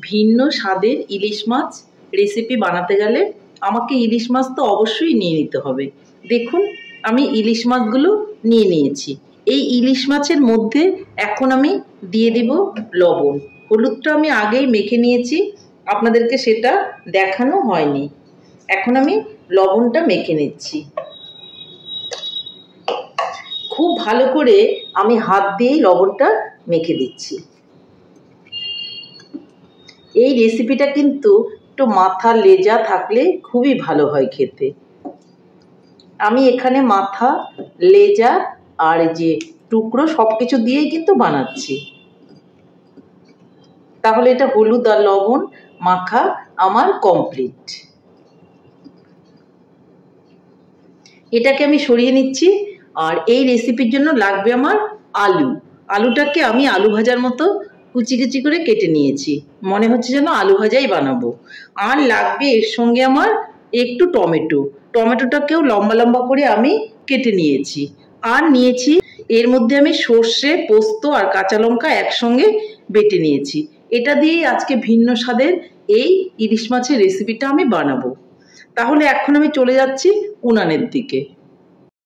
ভিন্ন স্বাদের ইলিশ মাছ রেসিপি বানাতে গেলে আমাকে ইলিশ মাছ তো অবশ্যই নিয়ে নিতে হবে। দেখুন আমি ইলিশ মাছগুলো নিয়ে নিয়েছি। এই ইলিশ মাছের মধ্যে এখন আমি দিয়ে দিব লবণ। হলুদটা আমি আগেই মেখে নিয়েছি, আপনাদেরকে সেটা দেখানো হয়নি। এখন আমি লবণটা মেখে নিচ্ছি। খুব ভালো করে আমি হাত দিয়েই লবণটা মেখে দিচ্ছি। এই রেসিপিটা কিন্তু একটু মাথা লেজা থাকলে খুবই ভালো হয় খেতে। আমি এখানে মাথা, লেজা আর যে টুকরো সব কিছু দিয়েই কিন্তু বানাচ্ছি। তাহলে এটা হলুদ আর লবণ মাখা আমার কমপ্লিট। এটাকে আমি সরিয়ে নিচ্ছি। আর এই রেসিপির জন্য লাগবে আমার আলু। আলুটাকে আমি আলু ভাজার মতো কুচি কুচি করে কেটে নিয়েছি, মনে হচ্ছে যেন আলু ভাজাই বানাবো। আর লাগবে এর সঙ্গে আমার একটু টমেটো। টমেটোটাকেও লম্বা লম্বা করে আমি কেটে নিয়েছি। আর নিয়েছি এর মধ্যে আমি সর্ষে, পোস্ত আর কাঁচা লঙ্কা একসঙ্গে বেটে নিয়েছি। এটা দিয়েই আজকে ভিন্ন স্বাদের এই ইলিশ মাছের রেসিপিটা আমি বানাবো। তাহলে এখন আমি চলে যাচ্ছি উনানের দিকে।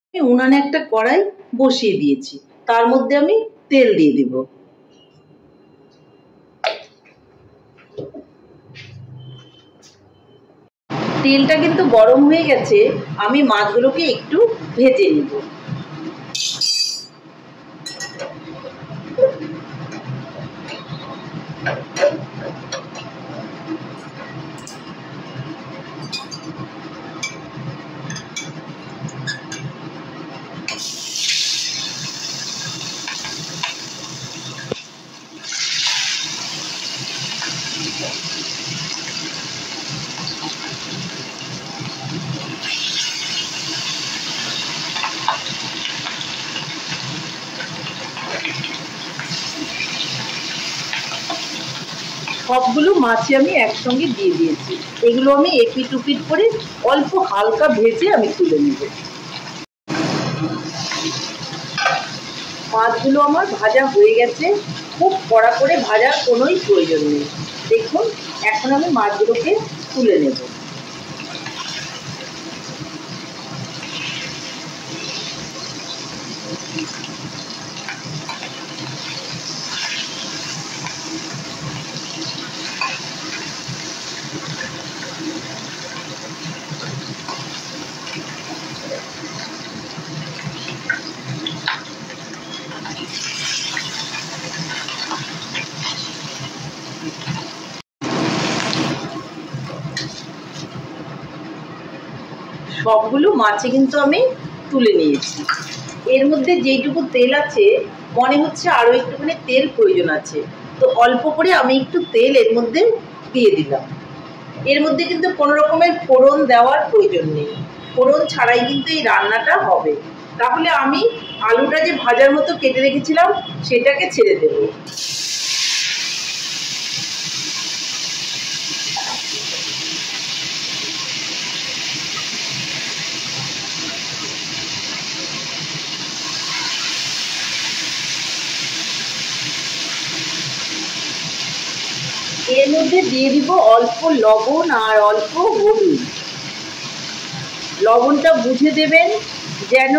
আমি উনানে একটা কড়াই বসিয়ে দিয়েছি, তার মধ্যে আমি তেল দিয়ে দিব। তেলটা কিন্তু গরম হয়ে গেছে, আমি মাছগুলোকে একটু ভেজে নিব। সবগুলো মাছ আমি একসঙ্গে দিয়ে দিয়েছি। এগুলো আমি এপিট উপিট করে অল্প হালকা ভেজে আমি তুলে নিব। মাছগুলো আমার ভাজা হয়ে গেছে, খুব কড়া করে ভাজার কোনোই প্রয়োজন নেই। দেখুন এখন আমি মাছগুলোকে তুলে নেব। সবগুলো মাছে কিন্তু আমি তুলে নিয়েছি। এর মধ্যে যেইটুকু তেল আছে মনে হচ্ছে আরো একটুখানি তেল প্রয়োজন আছে, তো অল্প করে আমি একটু তেল এর মধ্যে দিয়ে দিলাম। এর মধ্যে কিন্তু কোনো রকমের ফোড়ন দেওয়ার প্রয়োজন নেই, ফোড়ন ছাড়াই কিন্তু এই রান্নাটা হবে। তাহলে আমি আলুটা যে ভাজার মতো কেটে রেখেছিলাম সেটাকে ছেড়ে দেব। এর মধ্যে দিয়ে দিব অল্প লবণ আর অল্প হলুদ। লবণটা বুঝে দেবেন যেন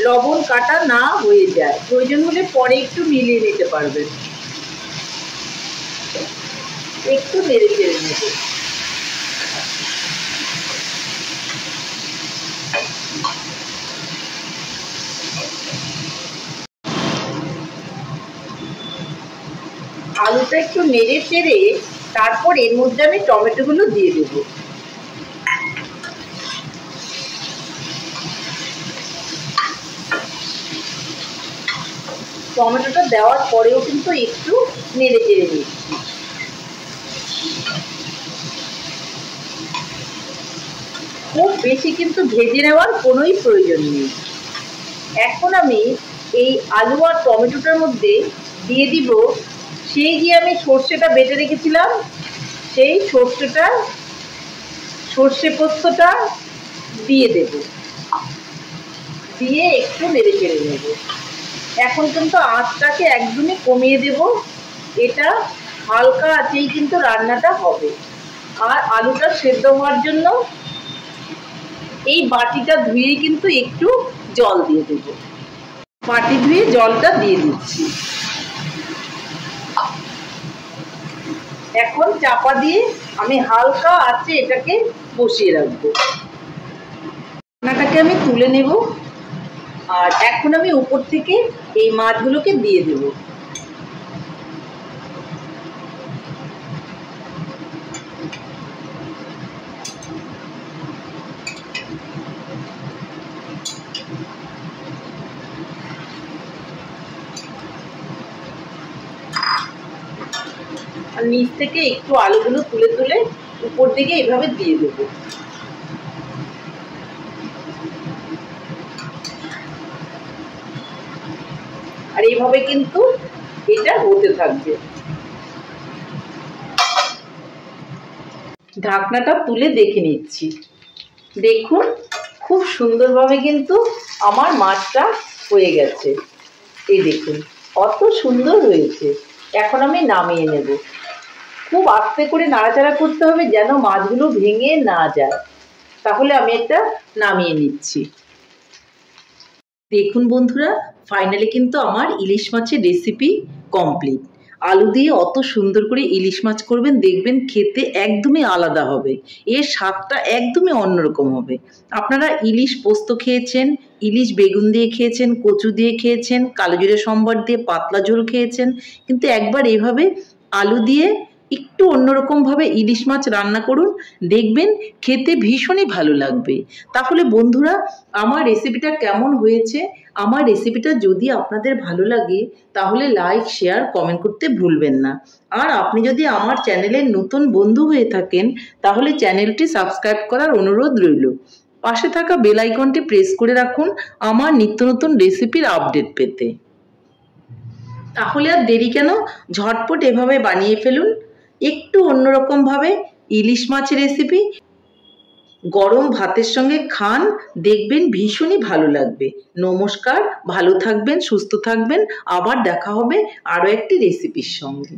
লবণ কাটা না হয়ে যায়, প্রয়োজন হলে পরে একটু মিলিয়ে নিতে পারবেন। একটু নেড়ে চেড়ে নেব। আলুটা একটু নেড়ে চেড়ে তারপর এর মধ্যে আমি টমেটোগুলো দিয়ে দেব। টমেটোটা দেওয়ার পরেও কিন্তু একটু নেড়ে চেড়ে দিচ্ছি। খুব বেশি কিন্তু ভেজে নেওয়ার কোনোই প্রয়োজন নেই। এখন আমি এই আলু আর টমেটোটার মধ্যে দিয়ে দিব সেই যে আমি সর্ষেটা বেটে রেখেছিলাম, সেই সর্ষে পোস্তটা দিয়ে দেব। দিয়ে একটু নেড়ে চেড়ে নেব। এখন কিন্তু আঁচটাকে একদমই কমিয়ে দেব। এটা হালকা আঁচেই কিন্তু রান্নাটা হবে। আর আলুটা সেদ্ধ হওয়ার জন্য এই বাটিটা ধুয়ে কিন্তু একটু জল দিয়ে দেবো। বাটি ধুয়ে জলটা দিয়ে দিচ্ছি। এখন চাপা দিয়ে আমি হালকা আঁচে এটাকে বসিয়ে রাখবো। রান্নাটাকে আমি তুলে নেব। আর এখন আমি উপর থেকে এই মাছগুলোকে দিয়ে দেব। আর নিচ থেকে একটু আলুগুলো তুলে তুলে উপর দিকে এইভাবে দিয়ে দেব। আর এইভাবে কিন্তু এটা হতে থাকবে। ঢাকনাটা তুলে দেখে নিচ্ছি। দেখুন খুব সুন্দরভাবে কিন্তু আমার মাছটা হয়ে গেছে। এই দেখুন কত সুন্দর হয়েছে। এখন আমি নামিয়ে নেব। খুব আস্তে করে নাড়াচাড়া করতে হবে যেন মাছগুলো ভেঙে না যায়। তাহলে আমি এটা নামিয়ে নিচ্ছি। দেখুন বন্ধুরা, ফাইনালি কিন্তু আমার ইলিশ মাছের রেসিপি কমপ্লিট। আলু দিয়ে অত সুন্দর করে ইলিশ মাছ করবেন, দেখবেন খেতে একদমই আলাদা হবে। এর স্বাদটা একদমই অন্যরকম হবে। আপনারা ইলিশ পোস্ত খেয়েছেন, ইলিশ বেগুন দিয়ে খেয়েছেন, কচু দিয়ে খেয়েছেন, কালো জিরে সম্বর দিয়ে পাতলা ঝোল খেয়েছেন, কিন্তু একবার এইভাবে আলু দিয়ে একটু অন্যরকমভাবে ইলিশ মাছ রান্না করুন, দেখবেন খেতে ভীষণই ভালো লাগবে। তাহলে বন্ধুরা, আমার রেসিপিটা কেমন হয়েছে? আমার রেসিপিটা যদি আপনাদের ভালো লাগে তাহলে লাইক, শেয়ার, কমেন্ট করতে ভুলবেন না। আর আপনি যদি আমার চ্যানেলের নতুন বন্ধু হয়ে থাকেন তাহলে চ্যানেলটি সাবস্ক্রাইব করার অনুরোধ রইল। পাশে থাকা বেল আইকনটি প্রেস করে রাখুন আমার নিত্য নতুন রেসিপির আপডেট পেতে। তাহলে আর দেরি কেন, ঝটপট এভাবে বানিয়ে ফেলুন একটু অন্যরকমভাবে ইলিশ মাছের রেসিপি। গরম ভাতের সঙ্গে খান, দেখবেন ভীষণই ভালো লাগবে। নমস্কার, ভালো থাকবেন, সুস্থ থাকবেন। আবার দেখা হবে আরও একটি রেসিপির সঙ্গে।